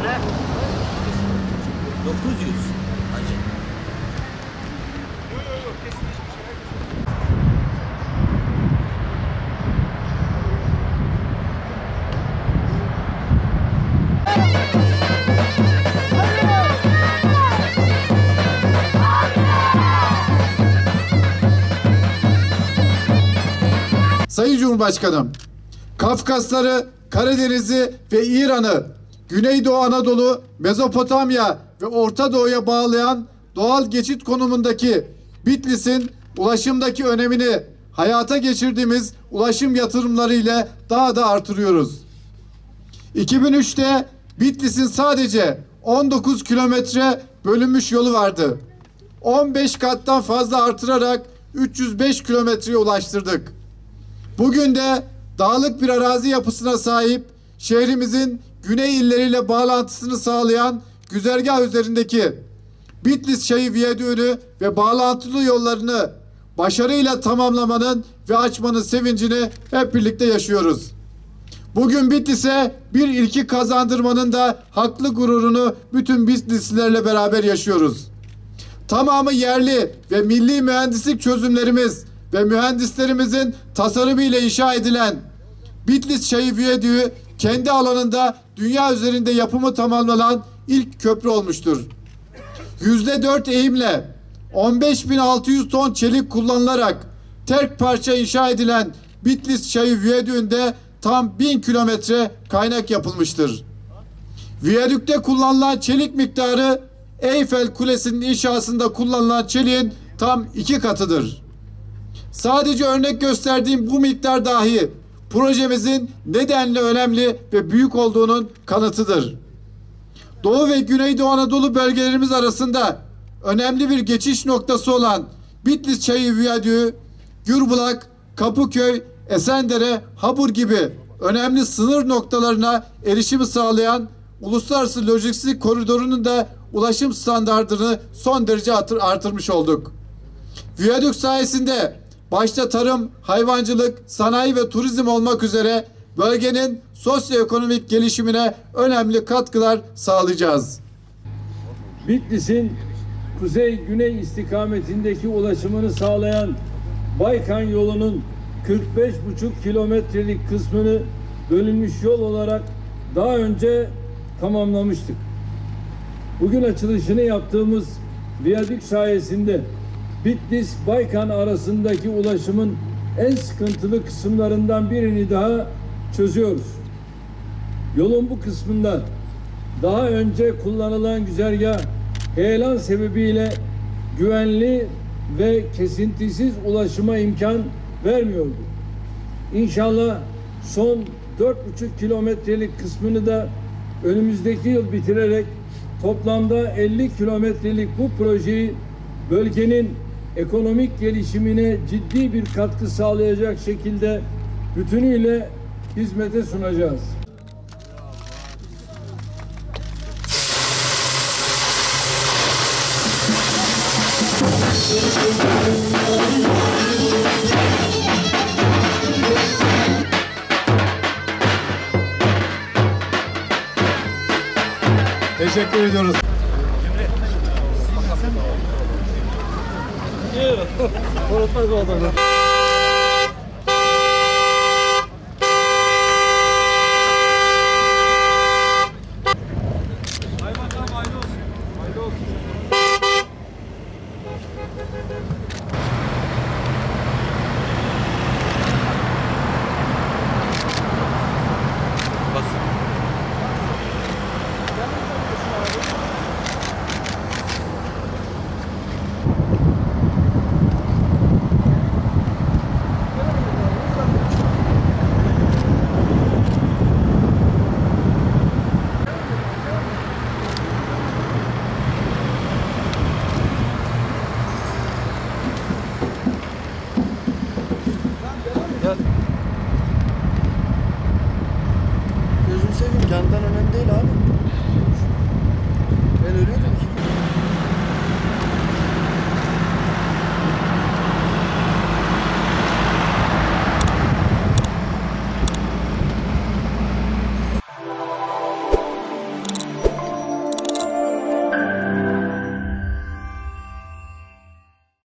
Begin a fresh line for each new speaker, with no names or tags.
kilometre 900 hacı.
Sayın Cumhurbaşkanım, Kafkasları, Karadeniz'i ve İran'ı, Güneydoğu Anadolu, Mezopotamya ve Orta Doğu'ya bağlayan doğal geçit konumundaki Bitlis'in ulaşımdaki önemini hayata geçirdiğimiz ulaşım yatırımları ile daha da artırıyoruz. 2003'te Bitlis'in sadece 19 kilometre bölünmüş yolu vardı. 15 kattan fazla artırarak 305 kilometreye ulaştırdık. Bugün de dağlık bir arazi yapısına sahip, şehrimizin güney illeriyle bağlantısını sağlayan güzergah üzerindeki Bitlis Çayı Viyadüğü'nü ve bağlantılı yollarını başarıyla tamamlamanın ve açmanın sevincini hep birlikte yaşıyoruz. Bugün Bitlis'e bir ilki kazandırmanın da haklı gururunu bütün Bitlislilerle beraber yaşıyoruz. Tamamı yerli ve milli mühendislik çözümlerimiz ve mühendislerimizin tasarımıyla inşa edilen Bitlis Çayı Viyadüğü kendi alanında dünya üzerinde yapımı tamamlanan ilk köprü olmuştur. %4 eğimle 15.600 ton çelik kullanılarak tek parça inşa edilen Bitlis Çayı Viyadüğü'nde tam 1000 kilometre kaynak yapılmıştır. Viyadükte kullanılan çelik miktarı Eyfel Kulesi'nin inşasında kullanılan çeliğin tam 2 katıdır. Sadece örnek gösterdiğim bu miktar dahi projemizin nedenle önemli ve büyük olduğunun kanıtıdır. Doğu ve Güneydoğu Anadolu bölgelerimiz arasında önemli bir geçiş noktası olan Bitlis Çayı Viyadüğü, Gürbulak, Kapıköy, Esendere, Habur gibi önemli sınır noktalarına erişimi sağlayan uluslararası lojistik koridorunun da ulaşım standartını son derece artırmış olduk. Viyadük sayesinde başta tarım, hayvancılık, sanayi ve turizm olmak üzere bölgenin sosyoekonomik gelişimine önemli katkılar sağlayacağız.
Bitlis'in kuzey-güney istikametindeki ulaşımını sağlayan Baykan yolunun 45,5 kilometrelik kısmını bölünmüş yol olarak daha önce tamamlamıştık. Bugün açılışını yaptığımız viyadük sayesinde Bitlis-Baykan arasındaki ulaşımın en sıkıntılı kısımlarından birini daha çözüyoruz. Yolun bu kısmında daha önce kullanılan güzergah heyelan sebebiyle güvenli ve kesintisiz ulaşıma imkan vermiyordu. İnşallah son 4,5 kilometrelik kısmını da önümüzdeki yıl bitirerek toplamda 50 kilometrelik bu projeyi bölgenin ekonomik gelişimine ciddi bir katkı sağlayacak şekilde bütünüyle hizmete sunacağız.
Teşekkür ediyoruz.
Gözünü seveyim, candan önemli değil abi.